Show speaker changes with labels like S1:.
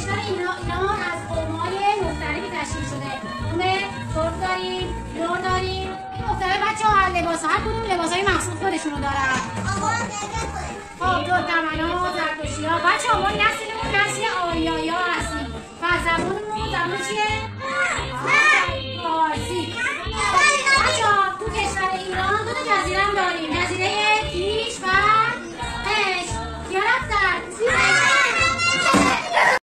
S1: اشکال اینا از قوم‌های مختلفی تشکیل شده. قوم ترک داریم، لور داریم. این مختلف بچه‌ها لباس‌ها هر کدوم لباس‌های مخصوص خودشونو دارن. خب ترکمنا، زرتشتی‌ها بچه‌ها ما نسلمون نسل آریایی‌ها هستیم. و زبانمون زبان چیه؟